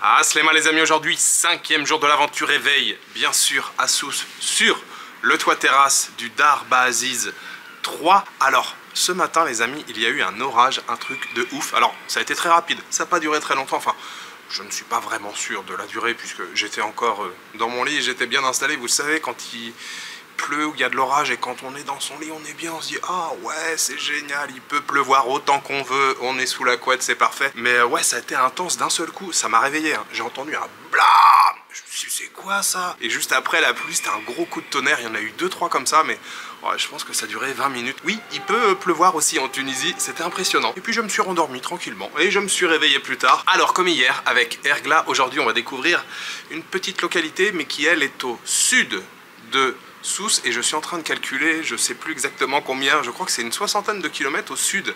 Ah, Sléma les amis, aujourd'hui, 5e jour de l'aventure éveil, bien sûr, à Sousse, sur le toit terrasse du Dar Baaziz 3. Alors, ce matin les amis, il y a eu un orage, un truc de ouf. Alors, ça a été très rapide, ça n'a pas duré très longtemps, enfin, je ne suis pas vraiment sûr de la durée puisque j'étais encore dans mon lit et j'étais bien installé. Vous savez, quand il pleut ou il y a de l'orage et quand on est dans son lit, on est bien, on se dit ah ouais c'est génial, il peut pleuvoir autant qu'on veut, on est sous la couette, c'est parfait. Mais ouais, ça a été intense d'un seul coup, ça m'a réveillé, hein. J'ai entendu un blam, je me suis dit c'est quoi ça? Et juste après la pluie, c'était un gros coup de tonnerre, il y en a eu 2-3 comme ça, mais ouais, je pense que ça durait 20 minutes. Oui, il peut pleuvoir aussi en Tunisie, c'était impressionnant. Et puis je me suis rendormi tranquillement et je me suis réveillé plus tard. Alors comme hier avec Ergla, aujourd'hui on va découvrir une petite localité mais qui elle est au sud de Sousse et je suis en train de calculer, je sais plus exactement combien, je crois que c'est une 60aine de kilomètres au sud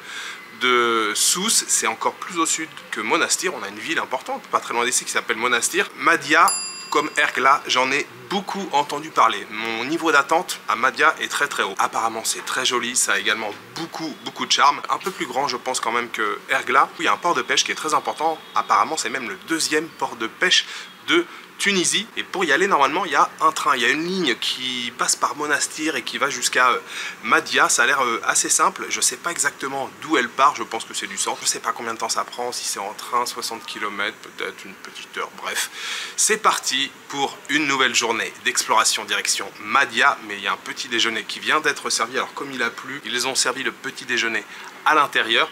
de Sousse. C'est encore plus au sud que Monastir, on a une ville importante pas très loin d'ici qui s'appelle Monastir. Madia, comme Ergla, j'en ai beaucoup entendu parler. Mon niveau d'attente à Madia est très très haut. Apparemment c'est très joli, ça a également beaucoup de charme. Un peu plus grand je pense quand même que Ergla. Il y a un port de pêche qui est très important, apparemment c'est même le 2e port de pêche de Tunisie. Et pour y aller normalement il y a un train, il y a une ligne qui passe par Monastir et qui va jusqu'à Madia. Ça a l'air assez simple, je sais pas exactement d'où elle part, je pense que c'est du centre, je sais pas combien de temps ça prend, si c'est en train 60 km, peut-être une petite heure, bref. C'est parti pour une nouvelle journée d'exploration direction Madia, mais il y a un petit déjeuner qui vient d'être servi. Alors comme il a plu, ils ont servi le petit déjeuner à l'intérieur.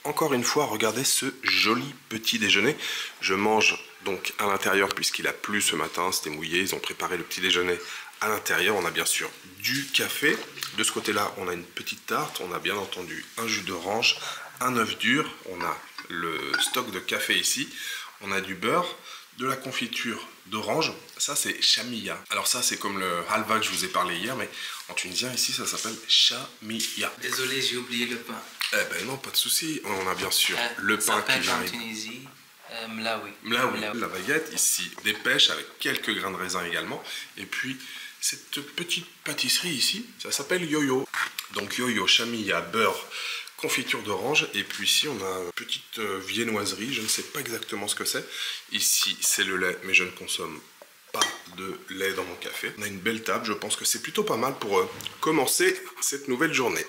Encore une fois, regardez ce joli petit déjeuner. Je mange donc à l'intérieur puisqu'il a plu ce matin, c'était mouillé. Ils ont préparé le petit déjeuner à l'intérieur. On a bien sûr du café. De ce côté-là, on a une petite tarte. On a bien entendu un jus d'orange, un œuf dur. On a le stock de café ici. On a du beurre, de la confiture d'orange. Ça, c'est chamia. Alors ça, c'est comme le halva que je vous ai parlé hier, mais en tunisien, ici, ça s'appelle chamia. Désolé, j'ai oublié le pain. Eh ben non, pas de souci. On a bien sûr le pain qui vient en Tunisie, mlaoui. Mlaoui. La baguette, ici, des pêches avec quelques grains de raisin également. Et puis, cette petite pâtisserie ici, ça s'appelle Yo-Yo. Donc Yo-Yo, chamia, beurre, confiture d'orange. Et puis ici, on a une petite viennoiserie. Je ne sais pas exactement ce que c'est. Ici, c'est le lait, mais je ne consomme pas de lait dans mon café. On a une belle table. Je pense que c'est plutôt pas mal pour commencer cette nouvelle journée.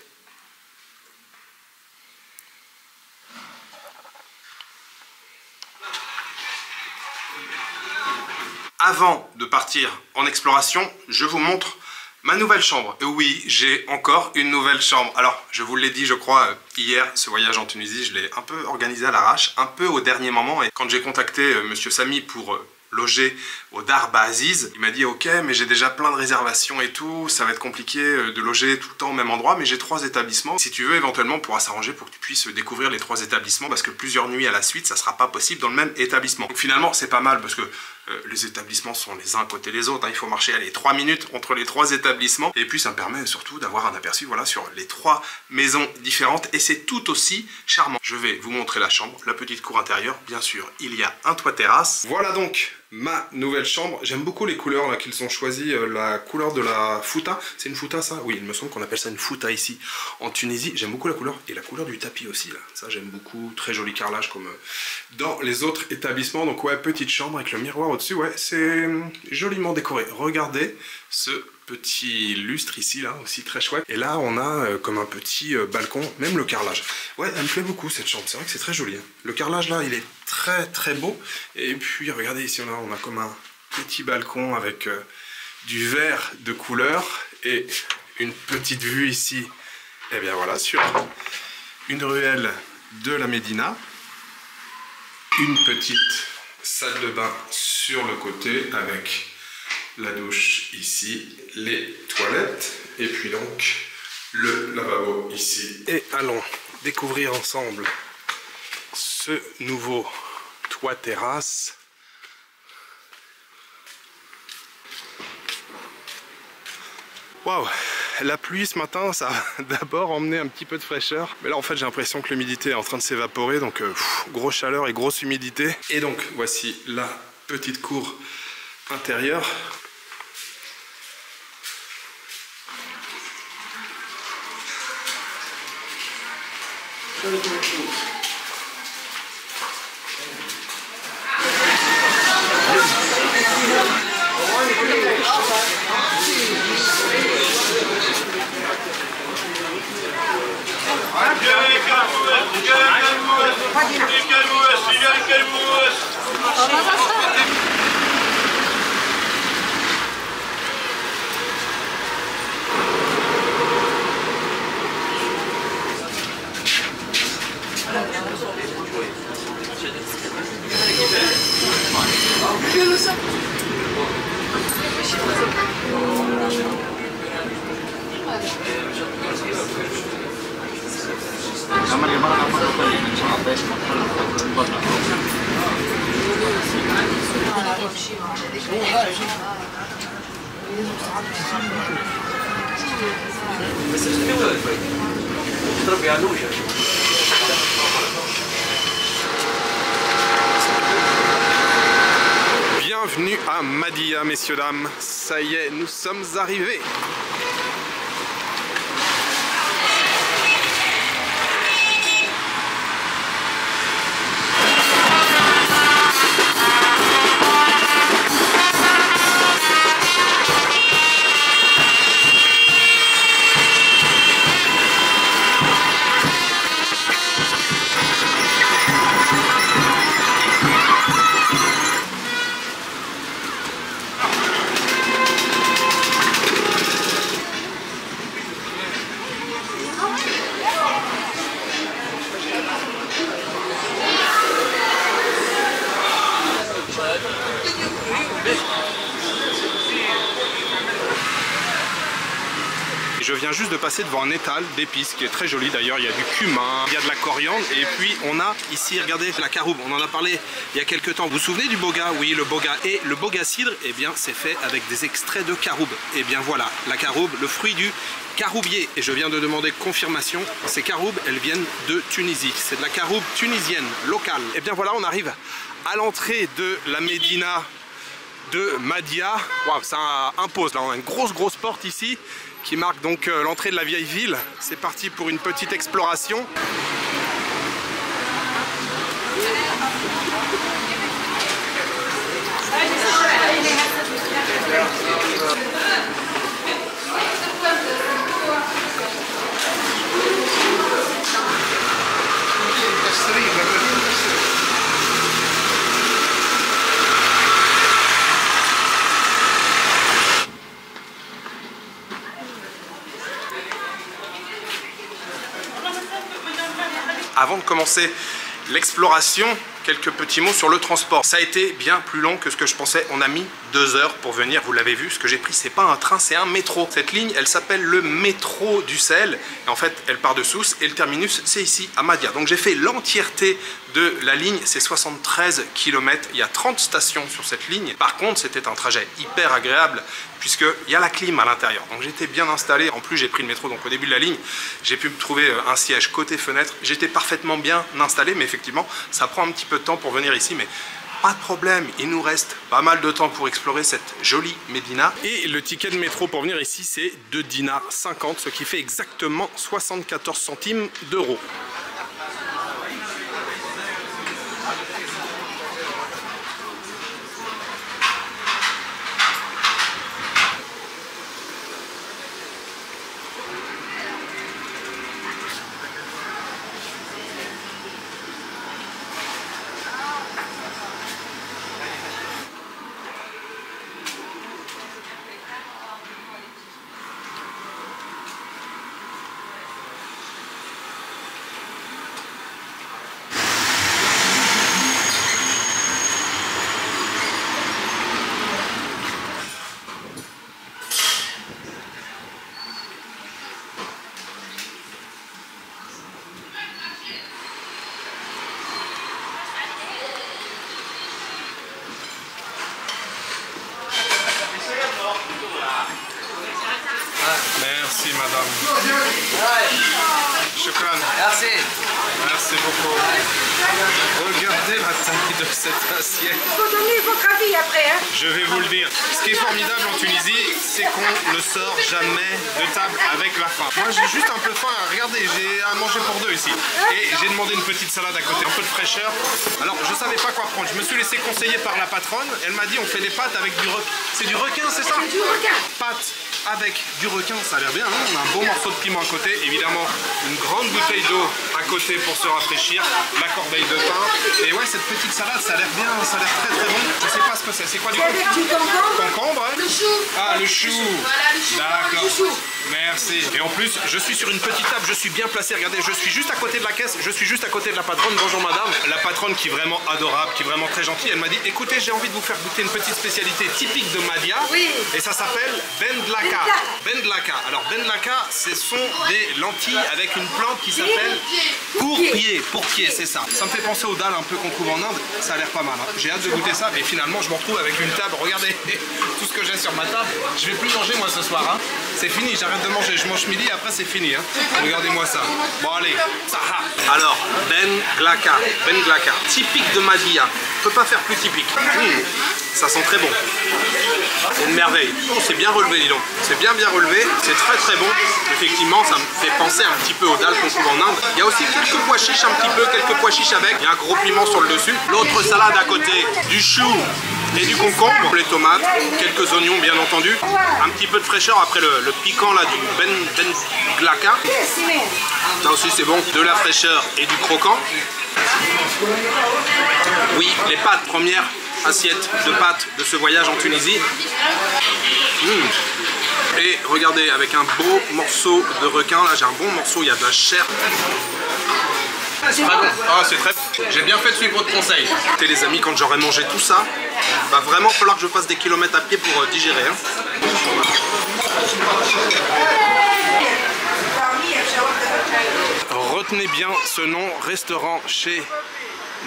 Avant de partir en exploration, je vous montre ma nouvelle chambre. Et oui, j'ai encore une nouvelle chambre. Alors, je vous l'ai dit, je crois, hier, ce voyage en Tunisie, je l'ai un peu organisé à l'arrache, un peu au dernier moment. Et quand j'ai contacté Monsieur Samy pour loger au Dar Baaziz, il m'a dit ok, mais j'ai déjà plein de réservations et tout, ça va être compliqué de loger tout le temps au même endroit, mais j'ai 3 établissements. Si tu veux, éventuellement, on pourra s'arranger pour que tu puisses découvrir les 3 établissements, parce que plusieurs nuits à la suite, ça sera pas possible dans le même établissement. Donc finalement, c'est pas mal parce que les établissements sont les uns à côté des autres, hein. Il faut marcher 3 minutes entre les 3 établissements, et puis ça me permet surtout d'avoir un aperçu voilà, sur les 3 maisons différentes, et c'est tout aussi charmant. Je vais vous montrer la chambre, la petite cour intérieure, bien sûr, il y a un toit terrasse. Voilà donc ma nouvelle chambre. J'aime beaucoup les couleurs là qu'ils ont choisi, la couleur de la fouta. C'est une fouta ça? Oui, il me semble qu'on appelle ça une fouta ici en Tunisie. J'aime beaucoup la couleur et la couleur du tapis aussi là. Ça j'aime beaucoup, très joli carrelage comme dans les autres établissements. Donc ouais, petite chambre avec le miroir au-dessus, ouais, c'est joliment décoré. Regardez ce petit lustre ici là, aussi très chouette. Et là on a comme un petit balcon, même le carrelage. Ouais, elle me plaît beaucoup cette chambre, c'est vrai que c'est très joli, hein. Le carrelage là, il est très beau. Et puis regardez ici, on a comme un petit balcon avec du vert de couleur et une petite vue ici, et bien voilà, sur une ruelle de la Médina. Une petite salle de bain sur le côté avec la douche ici, les toilettes et puis donc le lavabo ici. Et allons découvrir ensemble ce nouveau toit terrasse. Waouh, La pluie ce matin, ça a d'abord emmené un petit peu de fraîcheur. Mais là, en fait, j'ai l'impression que l'humidité est en train de s'évaporer. Donc, grosse chaleur et grosse humidité. Et donc, voici la petite cour intérieure. Bienvenue à Madiyya, messieurs, dames. Ça y est, nous sommes arrivés. Je viens juste de passer devant un étal d'épices qui est très joli d'ailleurs. Il y a du cumin, il y a de la coriandre et puis on a ici, regardez, la caroube. On en a parlé il y a quelques temps. Vous vous souvenez du boga? Oui, le boga. Et le boga cidre, eh bien c'est fait avec des extraits de caroube. Et bien voilà, la caroube, le fruit du caroubier. Et je viens de demander confirmation. Ces caroubes, elles viennent de Tunisie. C'est de la caroube tunisienne, locale. Et bien voilà, on arrive à l'entrée de la médina de Madiyya. Waouh, ça impose là, on a une grosse porte ici qui marque donc l'entrée de la vieille ville. C'est parti pour une petite exploration. Avant de commencer l'exploration, quelques petits mots sur le transport. Ça a été bien plus long que ce que je pensais. On a mis 2 heures pour venir, vous l'avez vu. Ce que j'ai pris, c'est pas un train, c'est un métro. Cette ligne, elle s'appelle le métro du Sahel. Et en fait, elle part de Sousse et le terminus, c'est ici, à Madiyya. Donc j'ai fait l'entièreté de la ligne, c'est 73 km. Il y a 30 stations sur cette ligne. Par contre, c'était un trajet hyper agréable puisqu'il y a la clim à l'intérieur. Donc j'étais bien installé. En plus, j'ai pris le métro. Donc au début de la ligne, j'ai pu me trouver un siège côté fenêtre. J'étais parfaitement bien installé, mais effectivement, ça prend un petit peu de temps pour venir ici. Mais pas de problème, il nous reste pas mal de temps pour explorer cette jolie médina. Et le ticket de métro pour venir ici, c'est 2 dinars 50, ce qui fait exactement 74 centimes d'euros. Merci madame. Shukran. Merci. Merci beaucoup. Regardez la taille de cette assiette. Il faut donner votre avis après. Hein. Je vais vous le dire. Ce qui est formidable en Tunisie, c'est qu'on ne sort jamais de table avec la faim. Moi j'ai juste un peu faim. Regardez, j'ai à manger pour deux ici. Et j'ai demandé une petite salade à côté, un peu de fraîcheur. Alors je savais pas quoi prendre. Je me suis laissé conseiller par la patronne. Elle m'a dit on fait des pâtes avec du requin. C'est du requin, c'est ça? C'est du requin. Pâtes avec du requin, ça a l'air bien. Hein, on a un bon morceau de piment à côté. Évidemment, une grande bouteille d'eau à côté pour se rafraîchir. La corbeille de pain. Et ouais, cette petite salade, ça a l'air bien. Ça a l'air très très bon. Je sais pas ce que c'est. C'est quoi du Avec du concombre. concombre? Hein? Le chou. Ah, le chou. Voilà, le chou. D'accord. Le chou. Merci. Et en plus, je suis sur une petite table, je suis bien placé. Regardez, je suis juste à côté de la caisse, je suis juste à côté de la patronne. Bonjour madame. La patronne qui est vraiment adorable, qui est vraiment très gentille, elle m'a dit écoutez, j'ai envie de vous faire goûter une petite spécialité typique de Madia. Oui. Et ça s'appelle bendlaka. Bendlaka. Alors bendlaka, ce sont des lentilles avec une plante qui s'appelle pourpier, c'est ça. Ça me fait penser aux dalles un peu qu'on trouve en Inde. Ça a l'air pas mal. Hein. J'ai hâte de goûter ça. Et finalement, je me retrouve avec une table. Regardez tout ce que j'ai sur ma table. Je vais plus manger moi ce soir. Hein. C'est fini, j'arrête de manger. Je mange midi, après c'est fini. Hein. Regardez-moi ça. Bon allez, Saha. Alors, bendlaka, typique de Madia. On peut pas faire plus typique. Ça sent très bon. C'est une merveille. Oh, c'est bien relevé, dis donc. C'est bien relevé. C'est très très bon. Effectivement, ça me fait penser un petit peu aux dalles qu'on trouve en Inde. Il y a aussi quelques pois chiches un petit peu, quelques pois chiches avec. Il y a un gros piment sur le dessus. L'autre salade à côté, du chou et du concombre, les tomates, quelques oignons bien entendu. Un petit peu de fraîcheur après le piquant là du bendlaka. Ça aussi c'est bon. De la fraîcheur et du croquant. Oui, les pâtes, première assiette de pâtes de ce voyage en Tunisie. Et regardez, avec un beau morceau de requin, là j'ai un bon morceau, il y a de la chair. C'est très bon. Ah, c'est très bon. J'ai bien fait de suivre votre conseil. Écoutez les amis, quand j'aurai mangé tout ça, va vraiment falloir que je fasse des kilomètres à pied pour digérer. Hein. Retenez bien ce nom, restaurant chez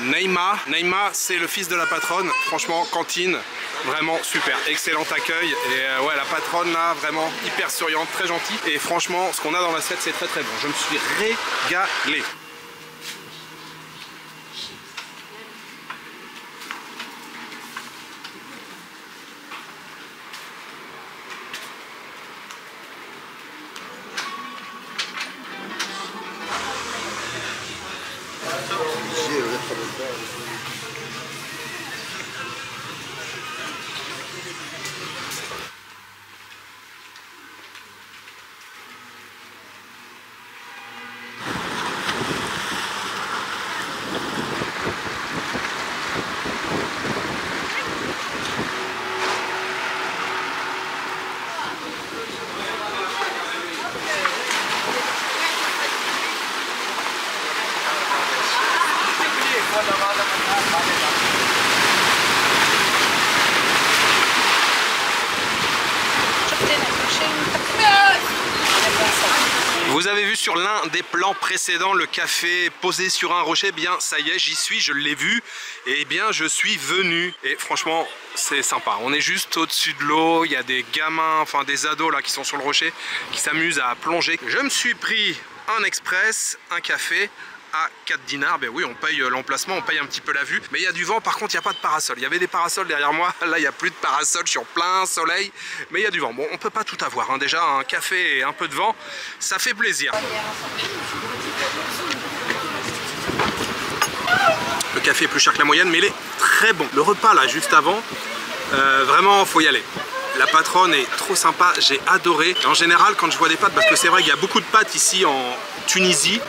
Neima. Neima, c'est le fils de la patronne. Franchement, cantine, vraiment super. Excellent accueil. Et ouais, la patronne là, vraiment hyper souriante, très gentille. Et franchement, ce qu'on a dans l'assiette, c'est très très bon. Je me suis régalé. Vous avez vu sur l'un des plans précédents le café posé sur un rocher. Bien ça y est, j'y suis, je l'ai vu. Et bien je suis venu. Et franchement c'est sympa. On est juste au-dessus de l'eau. Il y a des gamins, enfin des ados là qui sont sur le rocher, qui s'amusent à plonger. Je me suis pris un express, un café à 4 dinars. Ben oui, on paye l'emplacement, on paye un petit peu la vue. Mais il y a du vent, par contre il n'y a pas de parasol. Il y avait des parasols derrière moi, là il n'y a plus de parasol sur plein soleil. Mais il y a du vent. Bon, on peut pas tout avoir, hein. Déjà un café et un peu de vent, ça fait plaisir. Le café est plus cher que la moyenne, mais il est très bon. Le repas là, juste avant, vraiment faut y aller. La patronne est trop sympa, j'ai adoré. En général, quand je vois des pâtes, parce que c'est vrai qu'il y a beaucoup de pâtes ici en Tunisie,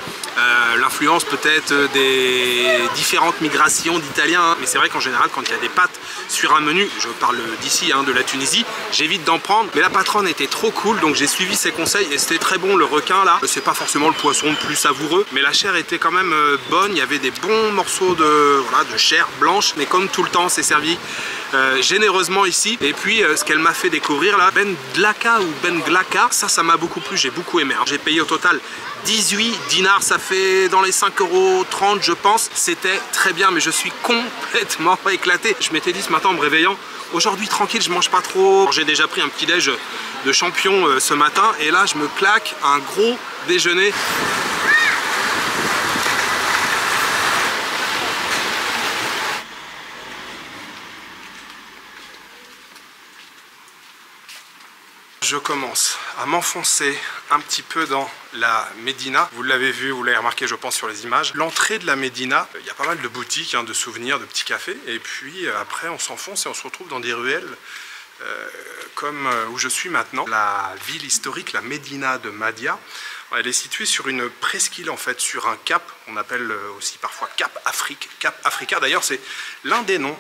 l'influence peut-être des différentes migrations d'Italiens, hein. Mais c'est vrai qu'en général, quand il y a des pâtes sur un menu, je parle d'ici, hein, de la Tunisie, j'évite d'en prendre. Mais la patronne était trop cool, donc j'ai suivi ses conseils et c'était très bon. Le requin là, c'est pas forcément le poisson le plus savoureux, mais la chair était quand même bonne. Il y avait des bons morceaux de, voilà, de chair blanche, mais comme tout le temps, c'est servi généreusement ici. Et puis ce qu'elle m'a fait découvrir là, bendlaka ou bendlaka, ça m'a beaucoup plu, j'ai beaucoup aimé. J'ai payé au total 18 dinars, ça fait dans les 5,30 € je pense. C'était très bien, mais je suis complètement éclaté. Je m'étais dit ce matin en me réveillant, Aujourd'hui tranquille, je mange pas trop. J'ai déjà pris un petit déj de champion ce matin et là je me claque un gros déjeuner. Je commence à m'enfoncer un petit peu dans la Médina. Vous l'avez vu, vous l'avez remarqué je pense sur les images. L'entrée de la Médina, il y a pas mal de boutiques, de souvenirs, de petits cafés. Et puis après on s'enfonce et on se retrouve dans des ruelles comme où je suis maintenant. La ville historique, la Médina de Mahdia. Elle est située sur une presqu'île en fait, sur un cap, on appelle aussi parfois Cap Afrique, Cap Africa. D'ailleurs c'est l'un des noms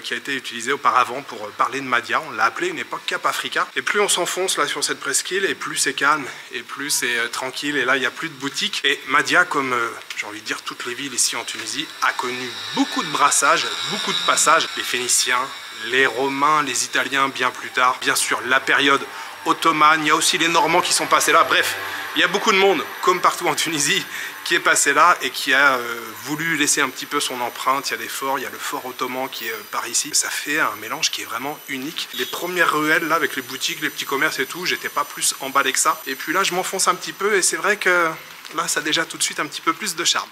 qui a été utilisé auparavant pour parler de Mahdia. On l'a appelé une époque Cap Africa. Et plus on s'enfonce là sur cette presqu'île, et plus c'est calme, et plus c'est tranquille. Et là il n'y a plus de boutiques. Et Mahdia, comme j'ai envie de dire toutes les villes ici en Tunisie, a connu beaucoup de brassages, beaucoup de passages. Les Phéniciens, les Romains, les Italiens bien plus tard. Bien sûr la période ottomane, il y a aussi les Normands qui sont passés là. Bref. Il y a beaucoup de monde, comme partout en Tunisie, qui est passé là et qui a voulu laisser un petit peu son empreinte. Il y a des forts, il y a le fort ottoman qui est par ici. Ça fait un mélange qui est vraiment unique. Les premières ruelles là, avec les boutiques, les petits commerces et tout, j'étais pas plus emballé que ça. Et puis là, je m'enfonce un petit peu et c'est vrai que là, ça a déjà tout de suite un petit peu plus de charme.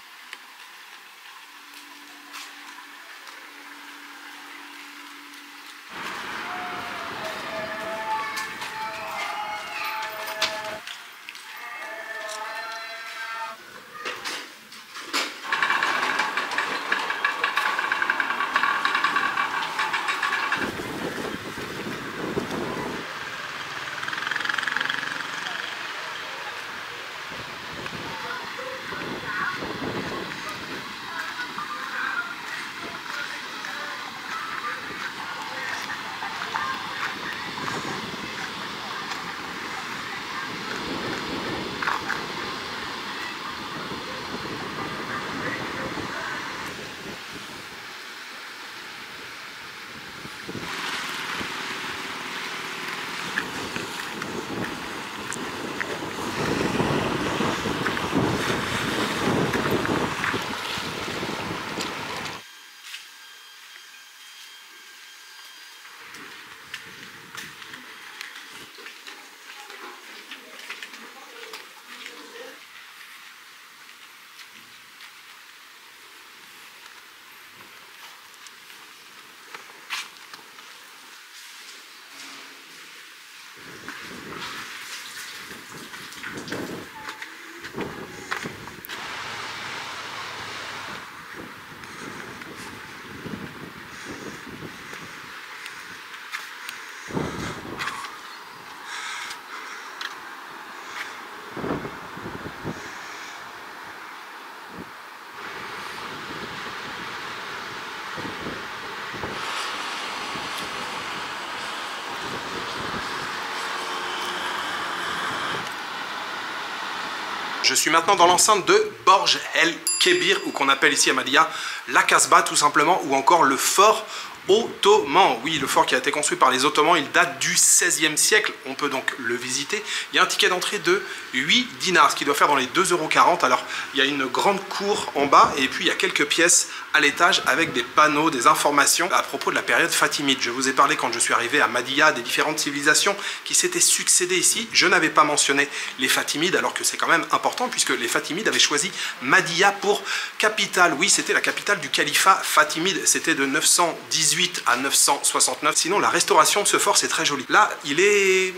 Je suis maintenant dans l'enceinte de Borj El Kébir, ou qu'on appelle ici à Mahdia la Casbah tout simplement, ou encore le fort ottoman. Oui, le fort qui a été construit par les Ottomans, il date du XVIe siècle. On peut donc le visiter. Il y a un ticket d'entrée de 8 dinars, ce qui doit faire dans les 2,40 €. Alors, il y a une grande cour en bas et puis il y a quelques pièces à l'étage avec des panneaux, des informations à propos de la période fatimide. Je vous ai parlé quand je suis arrivé à Mahdia des différentes civilisations qui s'étaient succédées ici. Je n'avais pas mentionné les Fatimides alors que c'est quand même important puisque les Fatimides avaient choisi Mahdia pour capitale. Oui, c'était la capitale du califat fatimide. C'était de 918 à 969. Sinon, la restauration de ce fort, c'est très joli. Là, il est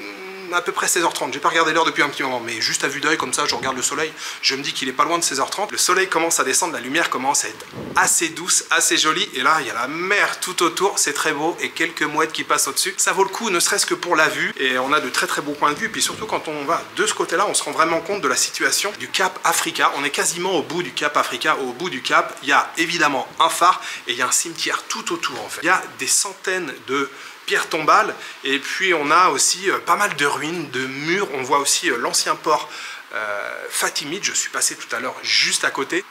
à peu près 16h30. J'ai pas regardé l'heure depuis un petit moment, mais juste à vue d'œil comme ça, je regarde le soleil. Je me dis qu'il est pas loin de 16h30. Le soleil commence à descendre, la lumière commence à être assez douce, assez jolie. Et là, il y a la mer tout autour, c'est très beau et quelques mouettes qui passent au-dessus. Ça vaut le coup, ne serait-ce que pour la vue. Et on a de très très beaux points de vue. Et puis surtout, quand on va de ce côté-là, on se rend vraiment compte de la situation du Cap Africa. On est quasiment au bout du Cap Africa. Au bout du cap, il y a évidemment un phare et il y a un cimetière tout autour en fait. Il y a des centaines de pierres tombales et puis on a aussi pas mal de ruines, de murs. On voit aussi l'ancien port fatimide. Je suis passé tout à l'heure juste à côté.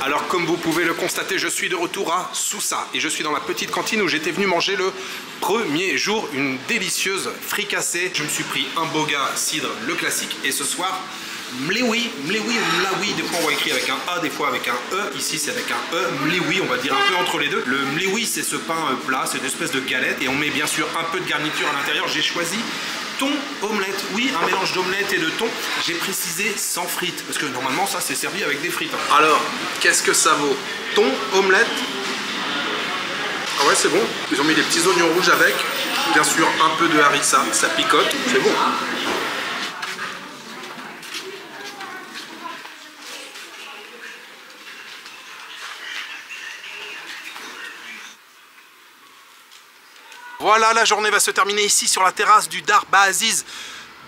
Alors comme vous pouvez le constater, je suis de retour à Sousa et je suis dans la petite cantine où j'étais venu manger le premier jour une délicieuse fricassée. Je me suis pris un boga cidre, le classique, et ce soir mlewi ou mlawi, des fois on va écrire avec un A, des fois avec un E. Ici c'est avec un E, mlewi, on va dire un peu entre les deux. Le mlewi c'est ce pain plat, c'est une espèce de galette et on met bien sûr un peu de garniture à l'intérieur. J'ai choisi thon omelette, oui, un mélange d'omelette et de thon. J'ai précisé sans frites, parce que normalement ça c'est servi avec des frites. Alors, qu'est-ce que ça vaut? Thon, omelette. Ah ouais, c'est bon. Ils ont mis des petits oignons rouges avec, bien sûr un peu de harissa, ça picote, c'est bon. Voilà, la journée va se terminer ici sur la terrasse du Darba Aziz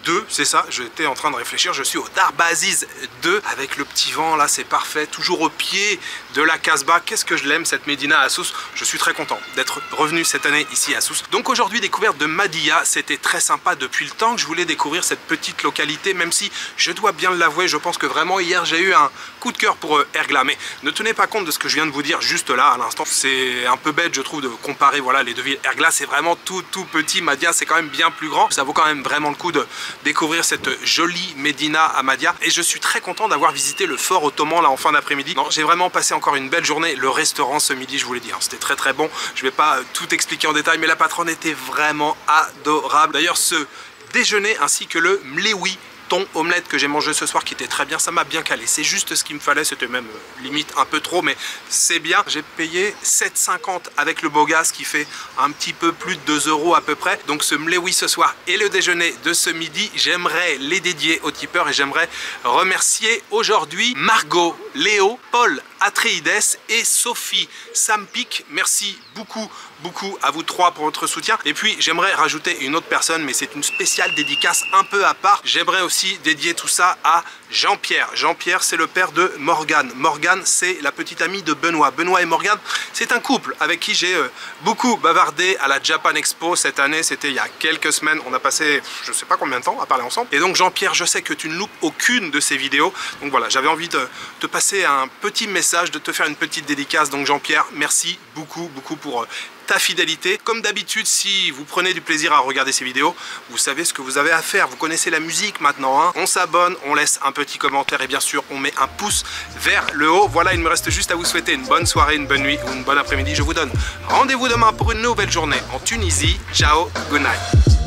2, c'est ça, j'étais en train de réfléchir, je suis au Darba Aziz 2 avec le petit vent là, c'est parfait, toujours au pied de la Casbah. Qu'est-ce que je l'aime cette Médina à Sousse. Je suis très content d'être revenu cette année ici à Sousse. Donc aujourd'hui découverte de Madia, c'était très sympa depuis le temps que je voulais découvrir cette petite localité, même si je dois bien l'avouer, je pense que vraiment hier j'ai eu un coup de cœur pour Ergla, mais ne tenez pas compte de ce que je viens de vous dire juste là à l'instant. C'est un peu bête je trouve de comparer voilà les deux villes. Ergla c'est vraiment tout petit, Madia c'est quand même bien plus grand, ça vaut quand même vraiment le coup de découvrir cette jolie Médina à Madia. Et je suis très content d'avoir visité le fort ottoman là en fin d'après-midi. J'ai vraiment passé encore une belle journée. Le restaurant ce midi, je vous l'ai dit, hein, c'était très bon. Je vais pas tout expliquer en détail, mais la patronne était vraiment adorable. D'ailleurs ce déjeuner ainsi que le mlewi, thon omelette que j'ai mangé ce soir qui était très bien, ça m'a bien calé, c'est juste ce qu'il me fallait, c'était même limite un peu trop mais c'est bien. J'ai payé 7,50 avec le boga, ce qui fait un petit peu plus de 2 € à peu près. Donc ce mlewi ce soir et le déjeuner de ce midi, j'aimerais les dédier aux tipeurs et j'aimerais remercier aujourd'hui Margot, Léo, Paul, Atreides et Sophie Sampik. Merci beaucoup à vous trois pour votre soutien. Et puis j'aimerais rajouter une autre personne, mais c'est une spéciale dédicace un peu à part. J'aimerais aussi dédier tout ça à Jean-Pierre. Jean-Pierre c'est le père de Morgane. Morgane c'est la petite amie de Benoît. Benoît et Morgane c'est un couple avec qui j'ai beaucoup bavardé à la Japan Expo cette année. C'était il y a quelques semaines, on a passé je sais pas combien de temps à parler ensemble. Et donc Jean-Pierre, je sais que tu ne loupes aucune de ces vidéos. Donc voilà, j'avais envie de te passer un petit message, de te faire une petite dédicace. Donc Jean-Pierre, merci beaucoup pour ta fidélité. Comme d'habitude, si vous prenez du plaisir à regarder ces vidéos, vous savez ce que vous avez à faire. Vous connaissez la musique maintenant, hein. On s'abonne, on laisse un petit commentaire et bien sûr, on met un pouce vers le haut. Voilà, il me reste juste à vous souhaiter une bonne soirée, une bonne nuit ou une bonne après-midi. Je vous donne rendez-vous demain pour une nouvelle journée en Tunisie. Ciao, good night.